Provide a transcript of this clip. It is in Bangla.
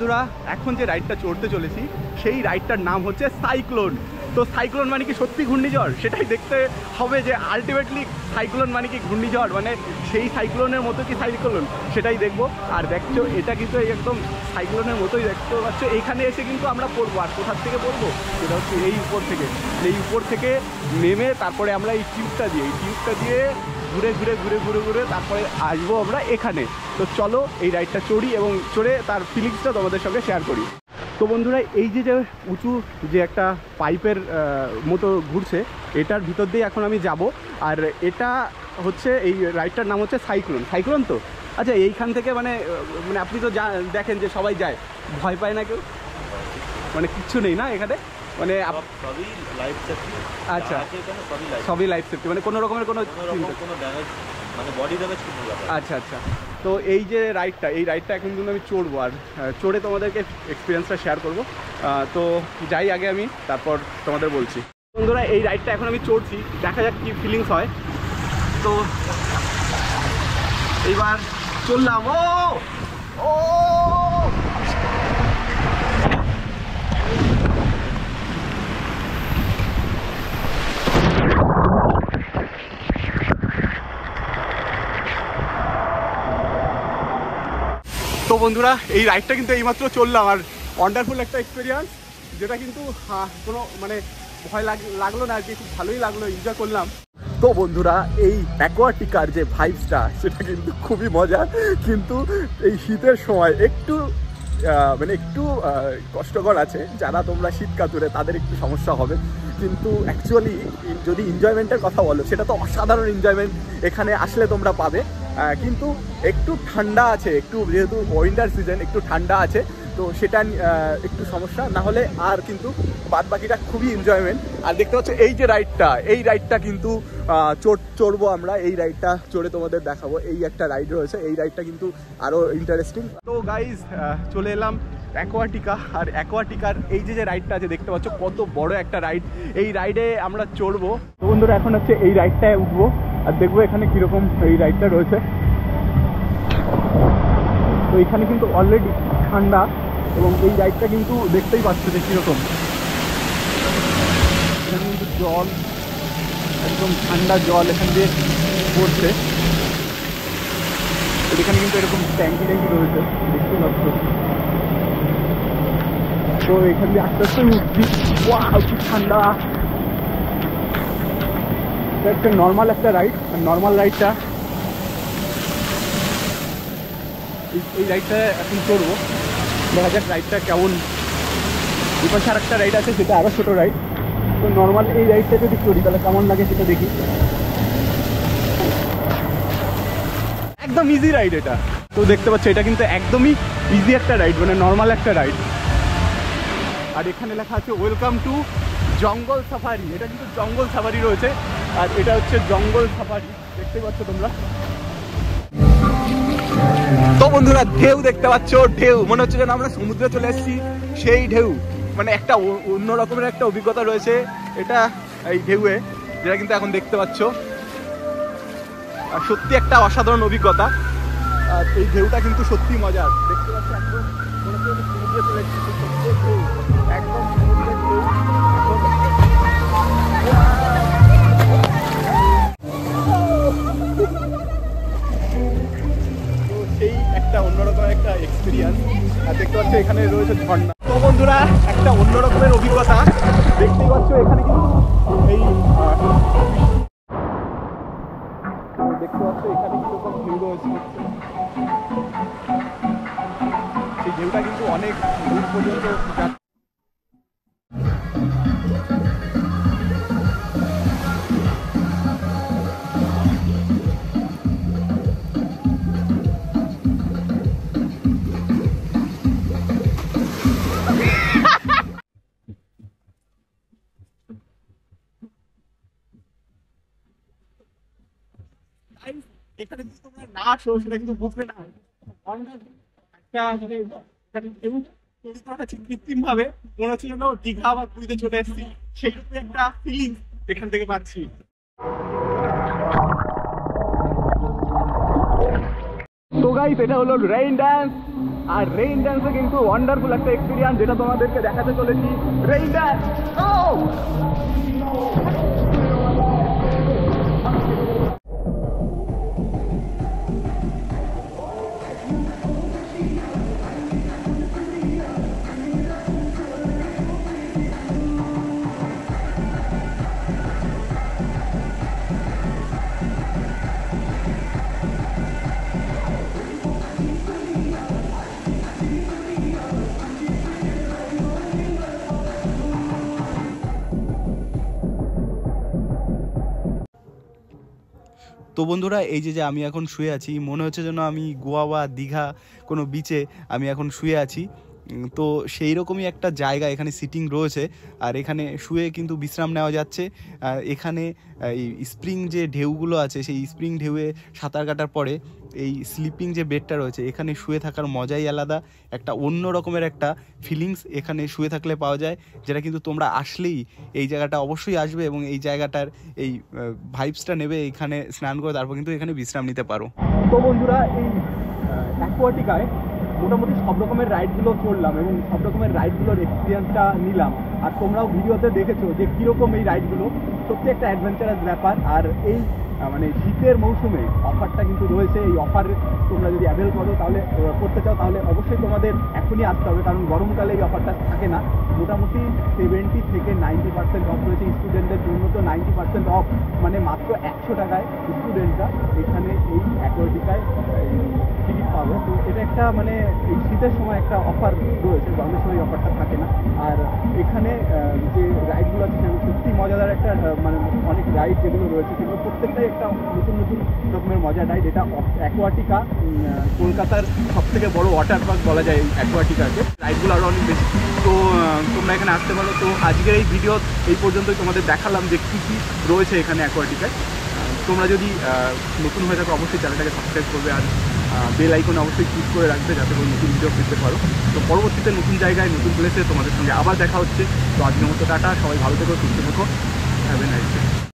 বন্ধুরা এখন যে রাইডটা চড়তে চলেছি সেই রাইডটার নাম হচ্ছে সাইক্লোন। তো সাইক্লোন মানে কি সত্যি ঘূর্ণিঝড়, সেটাই দেখতে হবে যে আলটিমেটলি সাইক্লোন মানে কি ঘূর্ণিঝড়, মানে সেই সাইক্লোনের মতো কি সাইক্লোন, সেটাই দেখবো। আর দেখছো এটা কিন্তু একদম সাইক্লোনের মতোই দেখতে পাচ্ছ। এইখানে এসে কিন্তু আমরা পড়বো, আর কোথার থেকে পড়বো সেটা হচ্ছে এই উপর থেকে নেমে তারপরে আমরা এই টিউবটা দিয়ে ঘুরে ঘুরে ঘুরে ঘুরে ঘুরে তারপরে আসবো আমরা এখানে। তো চলো এই রাইডটা চড়ি এবং চড়ে তার ফিলিংসটা তোমাদের সঙ্গে শেয়ার করি। তো বন্ধুরা এই যে উঁচু যে একটা পাইপের মতো ঘুরছে, এটার ভিতর দিয়ে এখন আমি যাব। আর এটা হচ্ছে এই রাইডটার নাম হচ্ছে সাইক্লোন। তো আচ্ছা, এইখান থেকে মানে আপনি তো দেখেন যে সবাই যায়, ভয় পায় না কেউ? মানে কিচ্ছু নেই না এখানে, মানে আচ্ছা সবই লাইফ সেফটি, মানে কোনো রকমের কোনো ড্যামেজ, মানে বডি ড্যামেজ। আচ্ছা আচ্ছা। তো এই যে রাইডটা এখন কিন্তু আমি চড়বো, আর চড়ে তোমাদেরকে এক্সপিরিয়েন্সটা শেয়ার করব। তো যাই আগে আমি, তারপর তোমাদের বলছি। বন্ধুরা এই রাইডটা এখন আমি চড়ছি, দেখা যাক কি ফিলিংস হয়। তো এইবার চললাম। ও তো বন্ধুরা এই রাইডটা কিন্তু এইমাত্র চললাম, আর ওয়ান্ডারফুল একটা এক্সপিরিয়েন্স, যেটা কিন্তু কোনো মানে ভয় লাগলো না আর কি, খুব ভালোই লাগলো, এনজয় করলাম। তো বন্ধুরা এই অ্যাকোয়াটিকার যে ভাইবসটা সেটা কিন্তু খুবই মজার, কিন্তু এই শীতের সময় একটু কষ্টকর আছে। যারা তোমরা শীত কাতুরে তাদের একটু সমস্যা হবে, কিন্তু অ্যাকচুয়ালি যদি এনজয়মেন্টের কথা বলো সেটা তো অসাধারণ এনজয়মেন্ট এখানে আসলে তোমরা পাবে। কিন্তু একটু ঠান্ডা আছে, একটু যেহেতু উইন্টার সিজন একটু ঠান্ডা আছে, তো সেটা একটু সমস্যা, না হলে আর কিন্তু বাদ বাকিটা খুবই এনজয়মেন্ট। আর দেখতে পাচ্ছ এই যে রাইডটা কিন্তু চড়বো আমরা, এই রাইডটা চড়ে তোমাদের দেখাবো। এই একটা রাইড রয়েছে, এই রাইডটা কিন্তু আরও ইন্টারেস্টিং। তো গাইজ চলে এলাম অ্যাকোয়াটিকা, আর অ্যাকোয়াটিকার এই যে রাইডটা আছে দেখতে পাচ্ছ কত বড় একটা রাইড, এই রাইডে আমরা চড়বো। তো বন্ধুরা এখন হচ্ছে এই রাইডটায় উঠবো আর দেখবো এখানে কীরকম এই রাইডটা রয়েছে। তো এখানে কিন্তু অলরেডি ঠান্ডা, এবং এই রাইডটা কিন্তু দেখতেই পাচ্ছ যে কীরকম, এখানে কিন্তু জল একদম ঠান্ডা জল এখান দিয়ে পড়ছে। এখানে কিন্তু এরকম ট্যাঙ্কি রয়েছে দেখতে পাচ্ছ। তো এখান দিয়ে আস্তে আস্তে উঠছি, খুব ঠান্ডা। একটা নর্মাল একটা রাইড, নর্মাল রাইডটা এই রাইডটা এখন চড়বো, দেখা যাক রাইডটা কেমন। এপাশে আর একটা রাইড আছে সেটা আরও ছোটো রাইড, তো নর্মাল এই রাইডটা যদি চড়ি তাহলে কেমন লাগে সেটা দেখি। একদম ইজি রাইড এটা, তো দেখতে পাচ্ছ এটা কিন্তু একদমই ইজি একটা রাইড, মানে নর্মাল একটা রাইড। আর এখানে লেখা আছে ওয়েলকাম টু জঙ্গল সাফারি, এটা কিন্তু জঙ্গল সাফারি রয়েছে, আর এটা হচ্ছে জঙ্গল সাফারি, দেখতে পাচ্ছ তোমরা। তো বন্ধুরা ঢেউ দেখতে পাচ্ছ, ঢেউ মনে হচ্ছে যেন আমরা সমুদ্রে চলে এসেছি, সেই ঢেউ, মানে একটা অন্য রকমের একটা অভিজ্ঞতা রয়েছে এটা এই ঢেউয়ে, যেটা কিন্তু এখন দেখতে পাচ্ছ। আর সত্যি একটা অসাধারণ অভিজ্ঞতা, আর এই ঢেউটা কিন্তু সত্যি মজার, দেখতে পাচ্ছ একদম মনে হচ্ছে সমুদ্রে চলে এসেছি, একদম সমুদ্রের ঢেউ। সেই একটা অন্যরকম একটা এক্সপিরিয়েন্স। আর দেখতে পাচ্ছ এখানে রয়েছে ঝর্ণা। তো বন্ধুরা একটা অন্যরকমের অভিজ্ঞতা, দেখতেই পাচ্ছ এখানে কিন্তু এই দেখতে পাচ্ছ এখানে কিরকম ঢেউ রয়েছে, সেই ঢেউটা কিন্তু অনেক দূর পর্যন্ত যাচ্ছে। এখানে যদি তোমরা না আসো সেটা কিন্তু বুঝবে না, কৃত্রিম ভাবে মনে হচ্ছে যেন দীঘা বা পুরীতে চলে এসেছি, সেইরকম একটা ফিলিং এখান থেকে পাচ্ছি। তো গাইস এটা হলো রেইন ড্যান্স, আর রেইন ড্যান্সে কিন্তু ওয়ান্ডারফুল একটা এক্সপিরিয়েন্স যেটা তোমাদেরকে দেখাতে চলেছি। রেইন ড্যান্স তো বন্ধুরা, এই যে আমি এখন শুয়ে আছি, মনে হচ্ছে যেন আমি গোয়া বা দীঘা কোনো বিচে আমি এখন শুয়ে আছি। তো সেই রকমই একটা জায়গা এখানে সিটিং রয়েছে, আর এখানে শুয়ে কিন্তু বিশ্রাম নেওয়া যাচ্ছে। আর এখানে এই স্প্রিং যে ঢেউগুলো আছে, সেই স্প্রিং ঢেউয়ে সাঁতার কাটার পরে এই স্লিপিং যে বেডটা রয়েছে, এখানে শুয়ে থাকার মজাই আলাদা। একটা অন্য রকমের একটা ফিলিংস এখানে শুয়ে থাকলে পাওয়া যায়, যেটা কিন্তু তোমরা আসলেই এই জায়গাটা অবশ্যই আসবে এবং এই জায়গাটার এই ভাইবসটা নেবে, এখানে স্নান করে তারপর কিন্তু এখানে বিশ্রাম নিতে পারো। তো বন্ধুরা, এই অ্যাকোয়াটিকায় মোটামুটি সব রকমের রাইডগুলো চললাম এবং সব রকমের রাইডগুলোর এক্সপিরিয়েন্সটা নিলাম। আর তোমরাও ভিডিওতে দেখেছো যে কীরকম এই রাইডগুলো, সত্যি একটা অ্যাডভেঞ্চারাস ব্যাপার। আর এই মানে শীতের মৌসুমে অফারটা কিন্তু রয়েছে। এই অফার তোমরা যদি অ্যাভেল করো, তাহলে করতে চাও, তাহলে অবশ্যই তোমাদের এখনই আসতে হবে, কারণ গরমকালে এই অফারটা থাকে না। মোটামুটি 70 থেকে 90% অফ রয়েছে। স্টুডেন্টদের জন্য তো 90% অফ, মানে মাত্র 100 টাকায় স্টুডেন্টরা এখানে এই অ্যাকোয়াটিকায় টিকিট পাবে। তো এটা একটা মানে এই শীতের সময় একটা অফার রয়েছে, গরমের সময় অফারটা থাকে না। আর এখানে যে রাইডগুলো আছে সেগুলো সত্যি মজাদার একটা মানে অনেক রাইড যেগুলো রয়েছে সেগুলো প্রত্যেকটাই একটা নতুন নতুন রকমের মজার রাইড। এটা অ্যাকোয়াটিকা কলকাতার সবথেকে বড় ওয়াটার পার্ক বলা যায় এই অ্যাকোয়াটিকাকে। রাইডগুলো আরও অনেক বেশি। তো তোমরা এখানে আসতে পারো। তো আজকের এই ভিডিও এই পর্যন্তই তোমাদের দেখালাম যে কী কী রয়েছে এখানে অ্যাকোয়াটিকায়। তোমরা যদি নতুন হয়ে থাকো অবশ্যই চ্যানেলটাকে সাবস্ক্রাইব করবে, আর বেল আইকনে অবশ্যই ক্লিক করে রাখবে যাতে করে নতুন ভিডিও পেতে পারো। তো পরবর্তীতে নতুন জায়গায় নতুন প্লেসে তোমাদের সঙ্গে আবার দেখা হচ্ছে। তো আজকের মতো টাটা, সবাই ভালো থেকো, সুস্থ থেকো, হ্যাভ এ নাইস ডে।